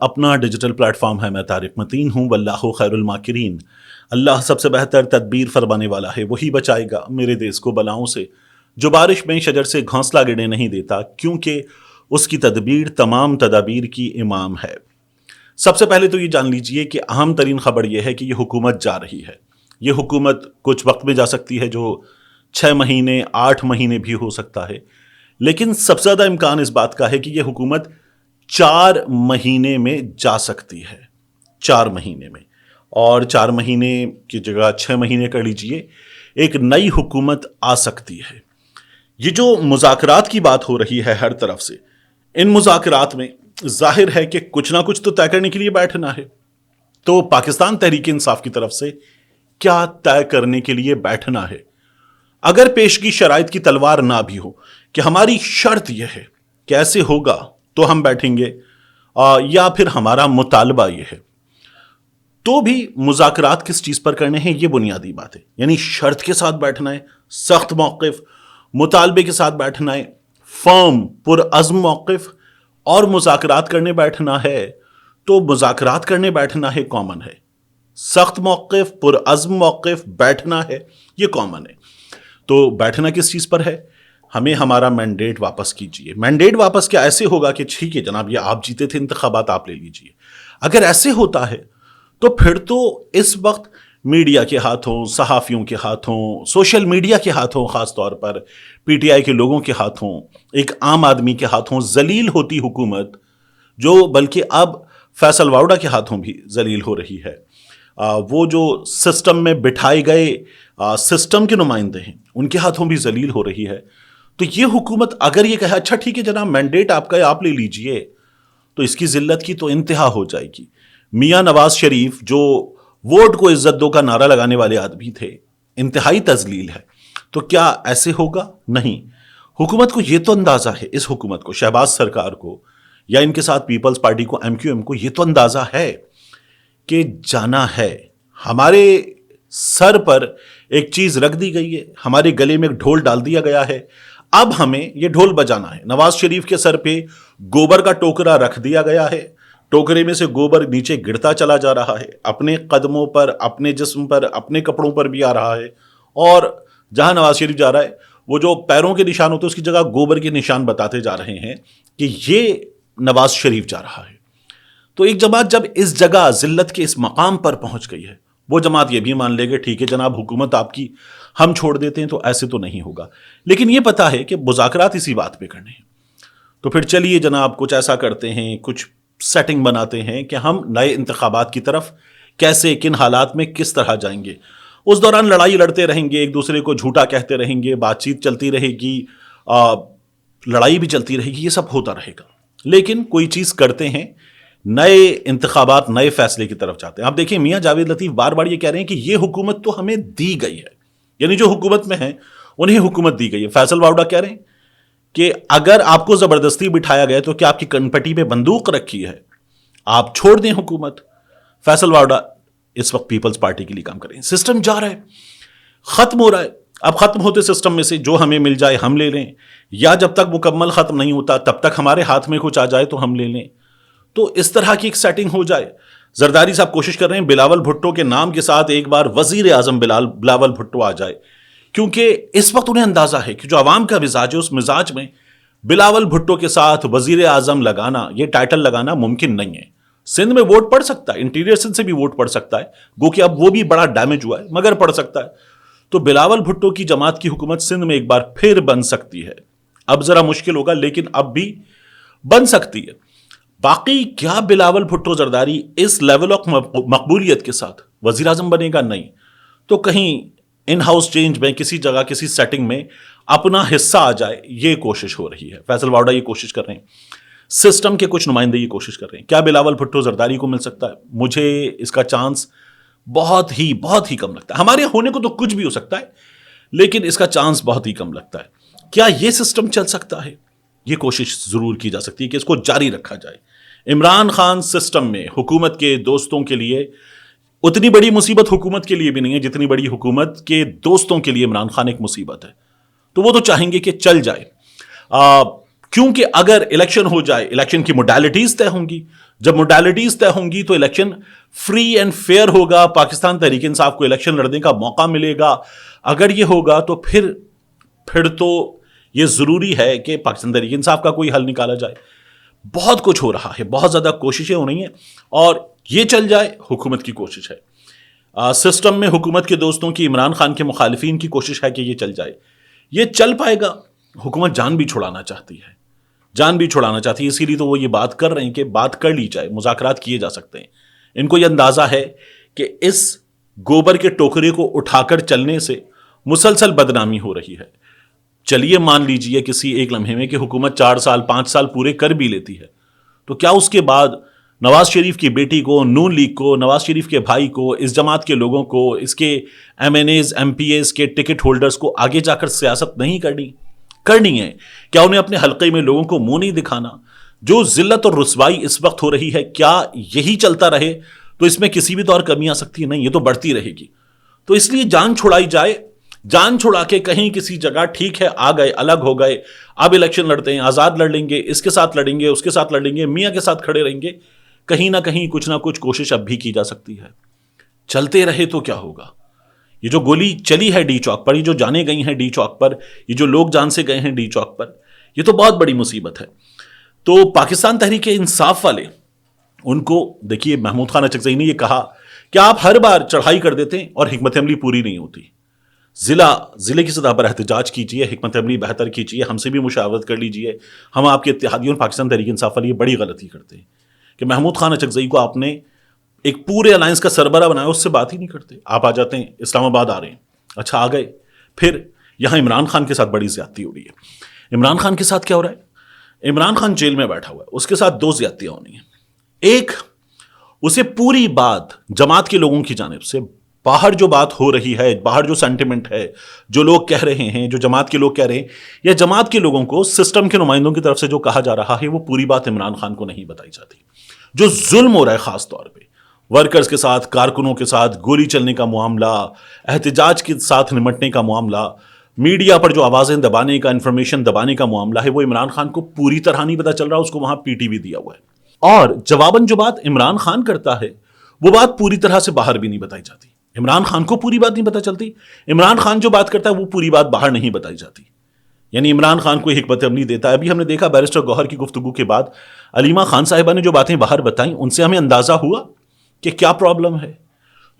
اپنا digital plate form ہے. میں طارق متین ہوں. واللہ خیر الماکرین. اللہ سب سے بہتر تدبیر فرمانے والا ہے. وہی بچائے گا میرے دیس کو بلاؤں سے، جو بارش میں شجر سے گھونسلہ گرنے نہیں دیتا، کیونکہ اس کی تدبیر تمام تدابیر کی امام ہے. سب سے پہلے تو یہ جان لیجئے کہ اہم ترین خبر یہ ہے کہ یہ حکومت جا رہی ہے. یہ حکومت کچھ وقت میں جا سکتی ہے، جو 6 مہینے 8 مہینے بھی ہو سکتا ہے، لیکن سب سے زیادہ امکان اس بات کا ہے کہ یہ حکومت 4 مہینے میں جا سکتی ہے. 4 مہینے میں، اور 4 مہینے کی جگہ 6 مہینے کر لیجئے، ایک نئی حکومت آ سکتی ہے. یہ جو مذاکرات کی بات ہو رہی ہے ہر طرف سے، ان مذاکرات میں ظاہر ہے کہ کچھ نہ کچھ تو طے کرنے کے لیے بیٹھنا ہے. تو پاکستان تحریک انصاف کی طرف سے کیا طے کرنے کے لیے بیٹھنا ہے؟ اگر پیشگی شرائط کی تلوار نہ بھی ہو کہ ہماری شرط یہ ہے کہ ایسے ہوگا تو ہم بیٹھیں گے، یا پھر ہمارا مطالبہ یہ ہے، تو بھی مذاکرات کس چیز پر کرنے ہیں، یہ بنیادی بات ہے. یعنی شرط کے ساتھ بیٹھنا ہے، سخت موقف، مطالبے کے ساتھ بیٹھنا ہے، فرم پرعزم موقف، اور مذاکرات کرنے بیٹھنا ہے. تو مذاکرات کرنے بیٹھنا ہے کامن ہے، سخت موقف پرعزم موقف بیٹھنا ہے، یہ کامن ہے. تو بیٹھنا کس چیز پر ہے؟ ہمیں ہمارا مینڈیٹ واپس کیجیے. مینڈیٹ واپس کیا ایسے ہوگا کہ ٹھیک ہے جناب، یہ آپ جیتے تھے انتخابات، آپ لے لیجیے. اگر ایسے ہوتا ہے تو پھر تو اس وقت میڈیا کے ہاتھوں، صحافیوں کے ہاتھوں، سوشل میڈیا کے ہاتھوں، خاص طور پر پی ٹی آئی کے لوگوں کے ہاتھوں، ایک عام آدمی کے ہاتھوں ذلیل ہوتی حکومت، جو بلکہ اب فیصل واؤڈا کے ہاتھوں بھی ذلیل ہو رہی ہے. وہ جو سسٹم میں بٹھائے گئے سسٹم کے نمائندے ہیں، ان کے ہاتھوں بھی ذلیل ہو رہی ہے. تو یہ حکومت اگر یہ کہے اچھا ٹھیک ہے جناب مینڈیٹ آپ کا ہے، آپ لے لیجئے، تو اس کی ذلت کی تو انتہا ہو جائے گی. میاں نواز شریف جو ووٹ کو عزت دو کا نعرہ لگانے والے آدمی تھے، انتہائی تذلیل ہے. تو کیا ایسے ہوگا؟ نہیں. حکومت کو یہ تو اندازہ ہے، اس حکومت کو، شہباز سرکار کو، یا ان کے ساتھ پیپلز پارٹی کو، ایم کیو ایم کو، یہ تو اندازہ ہے کہ جانا ہے. ہمارے سر پر ایک چیز رکھ دی گئی ہے، ہمارے گلے میں ایک ڈھول ڈال دیا گیا ہے، اب ہمیں یہ ڈھول بجانا ہے. نواز شریف کے سر پہ گوبر کا ٹوکرا رکھ دیا گیا ہے، ٹوکرے میں سے گوبر نیچے گرتا چلا جا رہا ہے، اپنے قدموں پر، اپنے جسم پر، اپنے کپڑوں پر بھی آ رہا ہے. اور جہاں نواز شریف جا رہا ہے، وہ جو پیروں کے نشان ہوتے ہیں اس کی جگہ گوبر کے نشان بتاتے جا رہے ہیں کہ یہ نواز شریف جا رہا ہے. تو ایک جماعت جب اس جگہ ذلت کے اس مقام پر پہنچ گئی ہے، وہ جماعت یہ بھی مان لے گا ٹھیک ہے جناب حکومت آپ کی ہم چھوڑ دیتے ہیں. تو ایسے تو نہیں ہوگا. لیکن یہ پتا ہے کہ مذاکرات اسی بات پہ کرنے ہیں. تو پھر چلیے جناب کچھ ایسا کرتے ہیں، کچھ سیٹنگ بناتے ہیں کہ ہم نئے انتخابات کی طرف کیسے، کن حالات میں کس طرح جائیں گے. اس دوران لڑائی لڑتے رہیں گے، ایک دوسرے کو جھوٹا کہتے رہیں گے، بات چیت چلتی رہے گی، لڑائی بھی چلتی رہے گی، یہ سب ہوتا رہے گا. لیکن کوئی چیز کرتے ہیں، نئے انتخابات، نئے فیصلے کی طرف جاتے ہیں. آپ دیکھیں میاں جاوید لطیف بار بار یہ کہہ رہے ہیں کہ یہ حکومت تو ہمیں دی گئی ہے، یعنی جو حکومت میں ہیں انہیں حکومت دی گئی ہے. فیصل واؤڈا کہہ رہے ہیں کہ اگر آپ کو زبردستی بٹھایا گیا تو کیا آپ کی کنپٹی پہ بندوق رکھی ہے، آپ چھوڑ دیں حکومت. فیصل واؤڈا اس وقت پیپلز پارٹی کے لیے کام کر رہے ہیں. سسٹم جا رہا ہے، ختم ہو رہا ہے. اب ختم ہوتے سسٹم میں سے جو ہمیں مل جائے ہم لے لیں، یا جب تک مکمل ختم نہیں ہوتا تب تک ہمارے ہاتھ میں کچھ آ جائے تو ہم لے لیں. تو اس طرح کی ایک سیٹنگ ہو جائے. زرداری صاحب کوشش کر رہے ہیں بلاول بھٹو کے نام کے ساتھ ایک بار وزیر اعظم بلاول بھٹو آ جائے، کیونکہ اس وقت انہیں اندازہ ہے کہ جو عوام کا مزاج ہے، اس مزاج میں بلاول بھٹو کے ساتھ وزیر اعظم لگانا، یہ ٹائٹل لگانا ممکن نہیں ہے. سندھ میں ووٹ پڑ سکتا ہے، انٹیریئر سندھ سے بھی ووٹ پڑ سکتا ہے، گو کہ اب وہ بھی بڑا ڈیمیج ہوا ہے، مگر پڑ سکتا ہے. تو بلاول بھٹو کی جماعت کی حکومت سندھ میں ایک بار پھر بن سکتی ہے. اب ذرا مشکل ہوگا لیکن اب بھی بن سکتی ہے. باقی کیا بلاول بھٹو زرداری اس لیول آف مقبولیت کے ساتھ وزیر اعظم بنے گا؟ نہیں. تو کہیں ان ہاؤس چینج میں، کسی جگہ، کسی سیٹنگ میں اپنا حصہ آ جائے، یہ کوشش ہو رہی ہے. فیصل واؤڈا یہ کوشش کر رہے ہیں، سسٹم کے کچھ نمائندے یہ کوشش کر رہے ہیں. کیا بلاول بھٹو زرداری کو مل سکتا ہے؟ مجھے اس کا چانس بہت ہی کم لگتا ہے. ہمارے ہونے کو تو کچھ بھی ہو سکتا ہے، لیکن اس کا چانس بہت ہی کم لگتا ہے. کیا یہ سسٹم چل سکتا ہے؟ یہ کوشش ضرور کی جا سکتی ہے کہ اس کو جاری رکھا جائے. عمران خان سسٹم میں حکومت کے دوستوں کے لیے اتنی بڑی مصیبت حکومت کے لیے بھی نہیں ہے جتنی بڑی حکومت کے دوستوں کے لیے عمران خان ایک مصیبت ہے. تو وہ تو چاہیں گے کہ چل جائے. کیونکہ اگر الیکشن ہو جائے، الیکشن کی موڈیلٹیز طے ہوں گی، جب موڈیلٹیز طے ہوں گی تو الیکشن فری اینڈ فیئر ہوگا، پاکستان تحریک انصاف کو الیکشن لڑنے کا موقع ملے گا. اگر یہ ہوگا تو پھر تو یہ ضروری ہے کہ پاکستان تحریک انصاف کا کوئی حل نکالا جائے. بہت کچھ ہو رہا ہے، بہت زیادہ کوششیں ہو رہی ہیں، اور یہ چل جائے حکومت کی کوشش ہے، سسٹم میں حکومت کے دوستوں کی، عمران خان کے مخالفین کی کوشش ہے کہ یہ چل جائے. یہ چل پائے گا؟ حکومت جان بھی چھڑانا چاہتی ہے، جان بھی چھڑانا چاہتی ہے، اسی لیے تو وہ یہ بات کر رہے ہیں کہ بات کر لی جائے، مذاکرات کیے جا سکتے ہیں. ان کو یہ اندازہ ہے کہ اس گوبر کے ٹوکرے کو اٹھا کر چلنے سے مسلسل بدنامی ہو رہی ہے. چلیے مان لیجئے کسی ایک لمحے میں کہ حکومت 4 سال 5 سال پورے کر بھی لیتی ہے، تو کیا اس کے بعد نواز شریف کی بیٹی کو، نون لیگ کو، نواز شریف کے بھائی کو، اس جماعت کے لوگوں کو، اس کے M N As M P As کے ٹکٹ ہولڈرز کو آگے جا کر سیاست نہیں کرنی ہے؟ کیا انہیں اپنے حلقے میں لوگوں کو منہ نہیں دکھانا؟ جو ذلت اور رسوائی اس وقت ہو رہی ہے، کیا یہی چلتا رہے تو اس میں کسی بھی طور کمی آ سکتی ہے؟ نہیں، یہ تو بڑھتی رہے گی. تو اس لیے جان چھڑائی جائے، جان چھڑا کے کہیں کسی جگہ ٹھیک ہے آ گئے، الگ ہو گئے، اب الیکشن لڑتے ہیں، آزاد لڑ لیں گے، اس کے ساتھ لڑیں گے، اس کے ساتھ لڑیں گے، میاں کے ساتھ کھڑے رہیں گے. کہیں نہ کہیں کچھ نہ کچھ کوشش اب بھی کی جا سکتی ہے. چلتے رہے تو کیا ہوگا؟ یہ جو گولی چلی ہے ڈی چوک پر، یہ جو جانے گئی ہیں ڈی چوک پر، یہ جو لوگ جان سے گئے ہیں ڈی چوک پر، یہ تو بہت بڑی مصیبت ہے. تو پاکستان تحریک انصاف والے، ان کو دیکھیے، محمود خان اچکزئی نے یہ کہا کہ آپ ہر بار چڑھائی کر دیتے ہیں اور حکمت عملی پوری نہیں ہوتی. ضلع کی سطح پر احتجاج کیجیے، حکمت عملی بہتر کیجیے، ہم سے بھی مشاورت کر لیجیے. ہم آپ کے اتحادیوں، پاکستان تحریک انصاف والے یہ بڑی غلطی کرتے ہیں کہ محمود خان اچکزئی کو آپ نے ایک پورے الائنس کا سربراہ بنایا، اس سے بات ہی نہیں کرتے. آپ آ جاتے ہیں اسلام آباد آ رہے ہیں، اچھا آ گئے، پھر یہاں عمران خان کے ساتھ بڑی زیادتی ہو رہی ہے. عمران خان کے ساتھ کیا ہو رہا ہے؟ عمران خان جیل میں بیٹھا ہوا ہے، اس کے ساتھ 2 زیادتیاں ہونی ہیں. ایک، اسے پوری بات جماعت کے لوگوں کی جانب سے، باہر جو بات ہو رہی ہے، باہر جو سینٹیمنٹ ہے، جو لوگ کہہ رہے ہیں، جو جماعت کے لوگ کہہ رہے ہیں، یا جماعت کے لوگوں کو سسٹم کے نمائندوں کی طرف سے جو کہا جا رہا ہے، وہ پوری بات عمران خان کو نہیں بتائی جاتی. جو ظلم ہو رہا ہے خاص طور پہ ورکرز کے ساتھ، کارکنوں کے ساتھ گولی چلنے کا معاملہ، احتجاج کے ساتھ نمٹنے کا معاملہ، میڈیا پر جو آوازیں دبانے کا، انفارمیشن دبانے کا معاملہ ہے، وہ عمران خان کو پوری طرح نہیں پتا چل رہا. اس کو وہاں پی ٹی وی دیا ہوا ہے، اور جواباً جو بات عمران خان کرتا ہے وہ بات پوری طرح سے باہر بھی نہیں بتائی جاتی. عمران خان کو پوری بات نہیں پتا چلتی، عمران خان جو بات کرتا ہے وہ پوری بات باہر نہیں بتائی جاتی. یعنی عمران خان کو حکمت عملی دیتا ہے. ابھی ہم نے دیکھا بیرسٹر گوہر کی گفتگو کے بعد علیمہ خان صاحبہ نے جو باتیں باہر بتائیں، ان سے ہمیں اندازہ ہوا کہ کیا پرابلم ہے.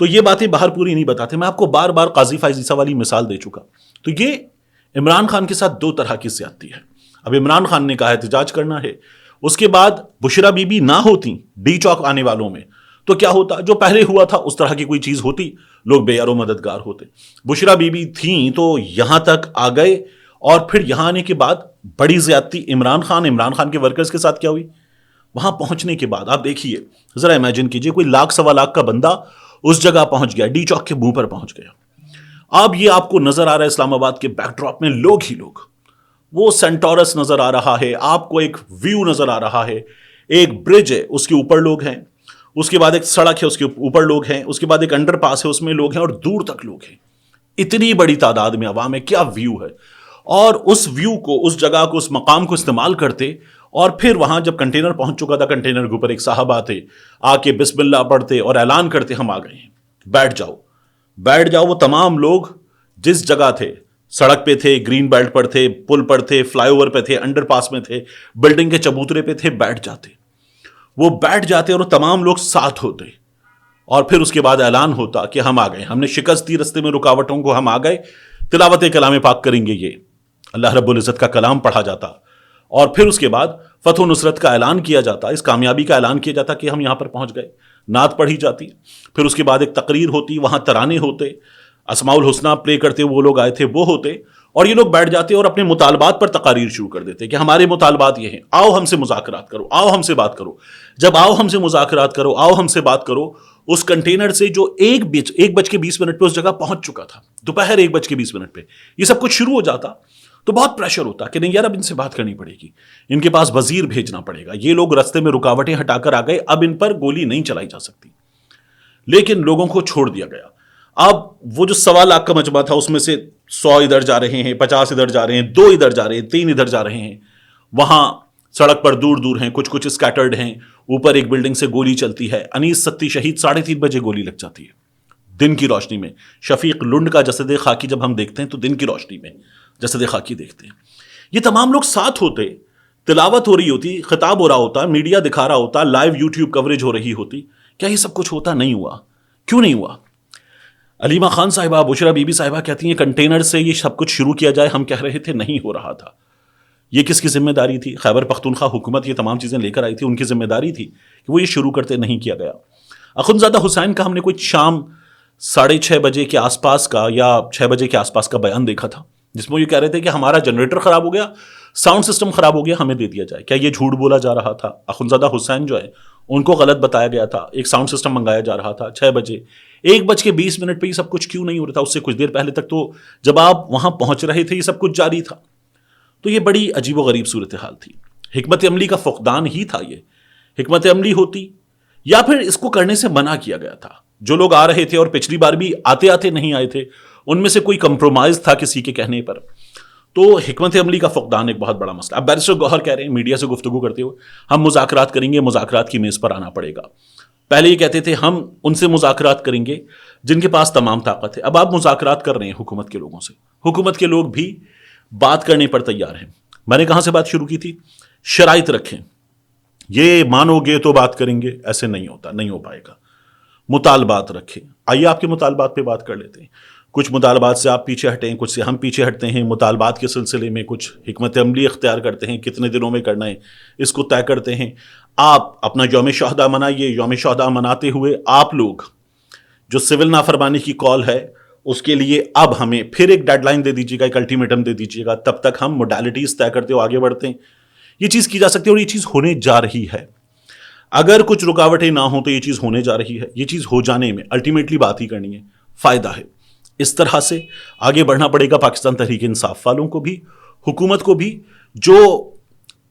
تو یہ باتیں باہر پوری نہیں بتاتے. میں آپ کو بار بار قاضی فائز عیسیٰ والی مثال دے چکا. تو یہ عمران خان کے ساتھ 2 طرح کی زیادتی ہے. اب عمران خان نے کہا احتجاج کرنا ہے، اس کے بعد بشرا بی بی نہ ہوتی ڈی چوک آنے والوں میں تو کیا ہوتا؟ جو پہلے ہوا تھا اس طرح کی کوئی چیز ہوتی، لوگ بے یار و مددگار ہوتے. بشرا بی بی تھیں تو یہاں تک آ گئے، اور پھر یہاں آنے کے بعد بڑی زیادتی عمران خان کے ورکرز کے ساتھ کیا ہوئی؟ وہاں پہنچنے کے بعد آپ دیکھیے، ذرا امیجن کیجئے، کوئی 1 سوا لاکھ کا بندہ اس جگہ پہنچ گیا، ڈی چوک کے منہ پر پہنچ گیا. اب یہ آپ کو نظر آ رہا ہے اسلام آباد کے بیک ڈراپ میں لوگ ہی لوگ، وہ سینٹورس نظر آ رہا ہے آپ کو، ایک ویو نظر آ رہا ہے، ایک برج ہے اس کے اوپر لوگ ہیں، اس کے بعد ایک سڑک ہے اس کے اوپر لوگ ہیں، اس کے بعد ایک انڈر پاس ہے اس میں لوگ ہیں، اور دور تک لوگ ہیں. اتنی بڑی تعداد میں عوام ہے، کیا ویو ہے. اور اس ویو کو، اس جگہ کو، اس مقام کو استعمال کرتے، اور پھر وہاں جب کنٹینر پہنچ چکا تھا، کنٹینر کے اوپر ایک صاحب آتے، آ کے بسم اللہ پڑھتے اور اعلان کرتے ہم آ گئے ہیں، بیٹھ جاؤ. وہ تمام لوگ جس جگہ تھے، سڑک پہ تھے، گرین بیلٹ پر تھے، پل پر تھے، فلائی اوور پہ تھے، انڈر پاس میں تھے، بلڈنگ کے چبوترے پہ تھے، بیٹھ جاتے اور تمام لوگ ساتھ ہوتے. اور پھر اس کے بعد اعلان ہوتا کہ ہم آ گئے، ہم نے شکست دی رستے میں رکاوٹوں کو، ہم آ گئے، تلاوت کلام پاک کریں گے. یہ اللہ رب العزت کا کلام پڑھا جاتا، اور پھر اس کے بعد فتح و نصرت کا اعلان کیا جاتا، اس کامیابی کا اعلان کیا جاتا کہ ہم یہاں پر پہنچ گئے. نعت پڑھی جاتی، پھر اس کے بعد ایک تقریر ہوتی، وہاں ترانے ہوتے، اسماء الحسنہ پلے کرتے، وہ لوگ آئے تھے وہ ہوتے، اور یہ لوگ بیٹھ جاتے اور اپنے مطالبات پر تقاریر شروع کر دیتے کہ ہمارے مطالبات یہ ہیں، آؤ ہم سے مذاکرات کرو، آؤ ہم سے بات کرو. جب آؤ ہم سے مذاکرات کرو، آؤ ہم سے بات کرو، اس کنٹینر سے جو 1:20 پہ اس جگہ پہنچ چکا تھا، دوپہر 1:20 پہ یہ سب کچھ شروع ہو جاتا، تو بہت پریشر ہوتا کہ نہیں یار اب ان سے بات کرنی پڑے گی، ان کے پاس وزیر بھیجنا پڑے گا، یہ لوگ رستے میں رکاوٹیں ہٹا کر آ گئے، اب ان پر گولی نہیں چلائی جا سکتی. لیکن لوگوں کو چھوڑ دیا گیا. اب وہ جو 1.25 لاکھ کا مجمع تھا، اس میں سے 100 ادھر جا رہے ہیں، 50 ادھر جا رہے ہیں، 2 ادھر جا رہے ہیں، 3 ادھر جا رہے ہیں. وہاں سڑک پر دور دور ہیں، کچھ کچھ اسکیٹرڈ ہیں، اوپر ایک بلڈنگ سے گولی چلتی ہے، انیس ستی شہید 3:30 بجے گولی لگ جاتی ہے دن کی روشنی میں. شفیق لنڈ کا جسد خاکی جب ہم دیکھتے ہیں تو دن کی روشنی میں جسد خاکی دیکھتے ہیں. یہ تمام لوگ ساتھ ہوتے، تلاوت ہو رہی ہوتی، خطاب ہو رہا ہوتا، میڈیا دکھا رہا ہوتا، لائیو یوٹیوب کوریج ہو رہی ہوتی. کیا یہ سب کچھ ہوتا؟ نہیں ہوا. کیوں نہیں ہوا؟ علیمہ خان صاحبہ، بشرا بی بی صاحبہ کہتی ہیں کنٹینر سے یہ سب کچھ شروع کیا جائے، ہم کہہ رہے تھے نہیں ہو رہا تھا. یہ کس کی ذمہ داری تھی؟ خیبر پختونخوا حکومت یہ تمام چیزیں لے کر آئی تھی، ان کی ذمہ داری تھی کہ وہ یہ شروع کرتے، نہیں کیا گیا. اخندزادہ حسین کا ہم نے کوئی شام 6:30 بجے کے آس پاس کا یا 6 بجے کے آس پاس کا بیان دیکھا تھا، جس میں یہ کہہ رہے تھے کہ ہمارا جنریٹر خراب ہو گیا، ساؤنڈ سسٹم خراب ہو گیا، ہمیں دے دیا جائے. کیا یہ جھوٹ بولا جا رہا تھا؟ اخندزادہ حسین جو ہے ان کو غلط بتایا گیا تھا، ایک ساؤنڈ سسٹم منگایا جا رہا تھا 6 بجے، 1:20 پہ یہ سب کچھ کیوں نہیں ہو رہا تھا؟ اس سے کچھ دیر پہلے تک تو جب آپ وہاں پہنچ رہے تھے یہ سب کچھ جاری تھا. تو یہ بڑی عجیب و غریب صورتحال تھی. حکمت عملی کا فقدان ہی تھا. یہ حکمت عملی ہوتی یا پھر اس کو کرنے سے منع کیا گیا تھا. جو لوگ آ رہے تھے اور پچھلی بار بھی آتے آتے نہیں آئے تھے، ان میں سے کوئی کمپرومائز تھا کسی کے کہنے پر. تو حکمت عملی کا فقدان ایک بہت بڑا مسئلہ. اب بیرسٹر گوہر کہہ رہے ہیں میڈیا سے گفتگو کرتے ہوئے ہم مذاکرات کریں گے، مذاکرات کی میز پر آنا پڑے گا. پہلے یہ کہتے تھے ہم ان سے مذاکرات کریں گے جن کے پاس تمام طاقت ہے. اب آپ مذاکرات کر رہے ہیں حکومت کے لوگوں سے، حکومت کے لوگ بھی بات کرنے پر تیار ہیں. میں نے کہاں سے بات شروع کی تھی؟ شرائط رکھیں، یہ مانو گے تو بات کریں گے، ایسے نہیں ہوتا، نہیں ہو پائے گا. مطالبات رکھیں. آئیے آپ کے مطالبات پہ بات کر لیتے ہیں. کچھ مطالبات سے آپ پیچھے ہٹیں، کچھ سے ہم پیچھے ہٹتے ہیں. مطالبات کے سلسلے میں کچھ حکمت عملی اختیار کرتے ہیں، کتنے دنوں میں کرنا ہے اس کو طے کرتے ہیں. آپ اپنا یوم شہداء منائیے. یوم شہداء مناتے ہوئے آپ لوگ جو سول نافرمانی کی کال ہے اس کے لیے اب ہمیں پھر ایک ڈیڈ لائن دے دیجیے گا، ایک الٹیمیٹم دے دیجیے گا، تب تک ہم موڈیلٹیز طے کرتے ہوئے آگے بڑھتے ہیں. یہ چیز کی جا سکتی ہے اور یہ چیز ہونے جا رہی ہے. اگر کچھ رکاوٹیں نہ ہوں تو یہ چیز ہونے جا رہی ہے. یہ چیز ہو جانے میں الٹیمیٹلی بات ہی کرنی ہے، فائدہ ہے. اس طرح سے آگے بڑھنا پڑے گا پاکستان تحریک انصاف والوں کو بھی، حکومت کو بھی، جو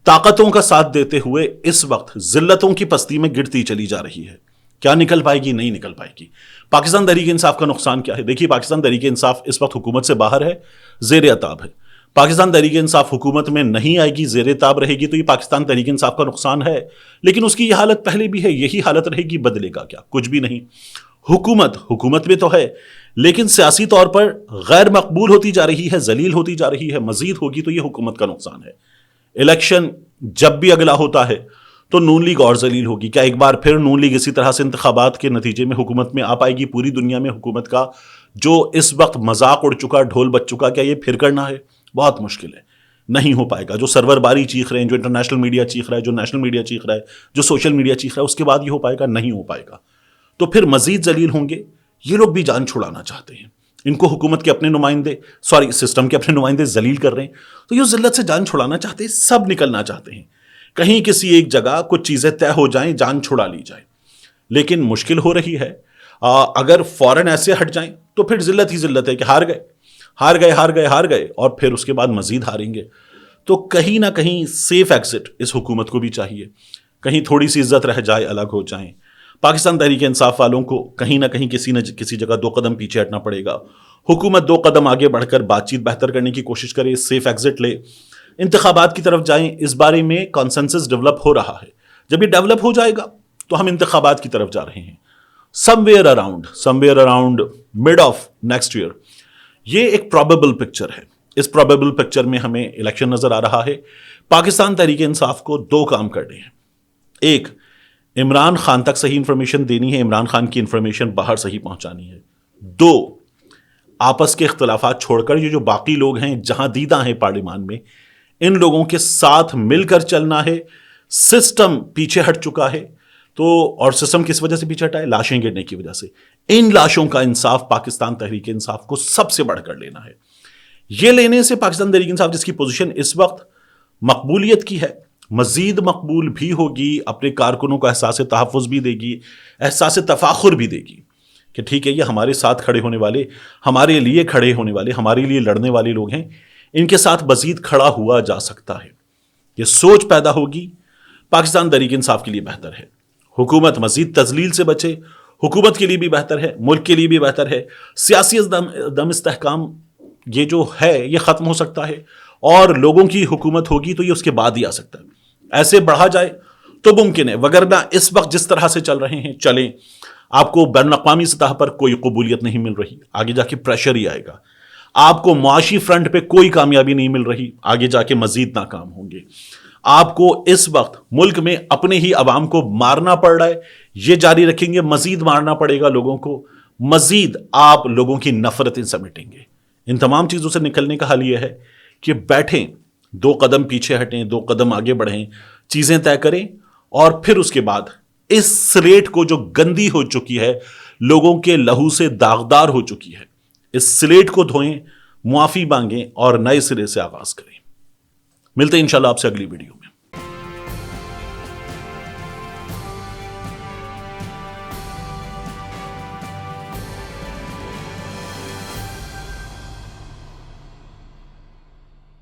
طاقتوں کا ساتھ دیتے ہوئے اس وقت ذلتوں کی پستی میں گرتی چلی جا رہی ہے. کیا نکل پائے گی؟ نہیں نکل پائے گی. پاکستان تحریک انصاف کا نقصان کیا ہے؟ دیکھیے پاکستان تحریک انصاف اس وقت حکومت سے باہر ہے، زیر عتاب ہے. پاکستان تحریک انصاف حکومت میں نہیں آئے گی، زیر تاب رہے گی، تو یہ پاکستان تحریک انصاف کا نقصان ہے. لیکن اس کی یہ حالت پہلے بھی ہے، یہی حالت رہے گی. بدلے گا کیا؟ کچھ بھی نہیں. حکومت میں تو ہے لیکن سیاسی طور پر غیر مقبول ہوتی جا رہی ہے، ذلیل ہوتی جا رہی ہے. مزید ہوگی تو یہ حکومت کا نقصان ہے. الیکشن جب بھی اگلا ہوتا ہے تو نون لیگ اور ذلیل ہوگی. کیا ایک بار پھر نون لیگ اسی طرح سے انتخابات کے نتیجے میں حکومت میں آ پائے گی؟ پوری دنیا میں حکومت کا جو اس وقت مذاق اڑ چکا، ڈھول بج چکا، کیا یہ پھر کرنا ہے؟ بہت مشکل ہے، نہیں ہو پائے گا. جو سرور باری چیخ رہے ہیں، جو انٹرنیشنل میڈیا چیخ رہا ہے، جو نیشنل میڈیا چیخ رہا ہے، جو سوشل میڈیا چیخ رہا ہے، اس کے بعد یہ ہو پائے گا؟ نہیں ہو پائے گا. تو پھر مزید ذلیل ہوں گے. یہ لوگ بھی جان چھڑانا چاہتے ہیں. ان کو حکومت کے اپنے نمائندے، سسٹم کے اپنے نمائندے ذلیل کر رہے ہیں، تو یہ ذلت سے جان چھڑانا چاہتے ہیں. سب نکلنا چاہتے ہیں. کہیں کسی ایک جگہ کچھ چیزیں طے ہو جائیں، جان چھڑا لی جائے. لیکن مشکل ہو رہی ہے. اگر فوراً ایسے ہٹ جائیں تو پھر ذلت ہی ذلت ہے کہ ہار گئے اور پھر اس کے بعد مزید ہاریں گے. تو کہیں نہ کہیں سیف ایگزٹ اس حکومت کو بھی چاہیے. کہیں تھوڑی سی عزت رہ جائے، الگ ہو جائیں. پاکستان تحریک انصاف والوں کو کہیں نہ کہیں کسی نہ کسی جگہ 2 قدم پیچھے ہٹنا پڑے گا. حکومت 2 قدم آگے بڑھ کر بات چیت بہتر کرنے کی کوشش کرے، سیف ایگزٹ لے، انتخابات کی طرف جائیں. اس بارے میں کانسنسس ڈیولپ ہو رہا ہے. جب یہ ڈیولپ ہو جائے گا تو ہم انتخابات کی طرف جا رہے ہیں. Somewhere around mid of next year. یہ ایک پرابیبل پکچر ہے. اس پرابیبل پکچر میں ہمیں الیکشن نظر آ رہا ہے. پاکستان تحریک انصاف کو 2 کام کرنے ہیں. ایک، عمران خان تک صحیح انفارمیشن دینی ہے، عمران خان کی انفارمیشن باہر صحیح پہنچانی ہے. 2، آپس کے اختلافات چھوڑ کر یہ جو باقی لوگ ہیں جہاں دیدہ ہیں پارلیمان میں، ان لوگوں کے ساتھ مل کر چلنا ہے. سسٹم پیچھے ہٹ چکا ہے. تو اور سسٹم کس وجہ سے پیچھے ہٹا ہے؟ لاشیں گرنے کی وجہ سے. ان لاشوں کا انصاف پاکستان تحریک انصاف کو سب سے بڑھ کر لینا ہے. یہ لینے سے پاکستان تحریک انصاف جس کی پوزیشن اس وقت مقبولیت کی ہے، مزید مقبول بھی ہوگی. اپنے کارکنوں کو احساس تحفظ بھی دے گی، احساس تفاخر بھی دے گی کہ ٹھیک ہے، یہ ہمارے ساتھ کھڑے ہونے والے، ہمارے لیے کھڑے ہونے والے، ہمارے لیے لڑنے والے لوگ ہیں. ان کے ساتھ مزید کھڑا ہوا جا سکتا ہے. یہ سوچ پیدا ہوگی. پاکستان تحریک انصاف کے لیے بہتر ہے حکومت مزید تذلیل سے بچے. حکومت کے لیے بھی بہتر ہے، ملک کے لیے بھی بہتر ہے. سیاسی دم استحکام یہ جو ہے یہ ختم ہو سکتا ہے اور لوگوں کی حکومت ہوگی تو یہ اس کے بعد ہی آ سکتا ہے. ایسے بڑھا جائے تو ممکن ہے، وگرنہ اس وقت جس طرح سے چل رہے ہیں چلیں. آپ کو بین الاقوامی سطح پر کوئی قبولیت نہیں مل رہی، آگے جا کے پریشر ہی آئے گا. آپ کو معاشی فرنٹ پہ کوئی کامیابی نہیں مل رہی، آگے جا کے مزید ناکام ہوں گے. آپ کو اس وقت ملک میں اپنے ہی عوام کو مارنا پڑ رہا ہے، یہ جاری رکھیں گے، مزید مارنا پڑے گا لوگوں کو، مزید آپ لوگوں کی نفرتیں سمیٹیں گے. ان تمام چیزوں سے نکلنے کا حل یہ ہے کہ بیٹھیں، 2 قدم پیچھے ہٹیں، 2 قدم آگے بڑھیں، چیزیں طے کریں، اور پھر اس کے بعد اس سلیٹ کو جو گندی ہو چکی ہے، لوگوں کے لہو سے داغدار ہو چکی ہے، اس سلیٹ کو دھوئیں، معافی مانگیں اور نئے سرے سے آغاز کریں. ملتے ہیں انشاءاللہ آپ سے اگلی ویڈیو.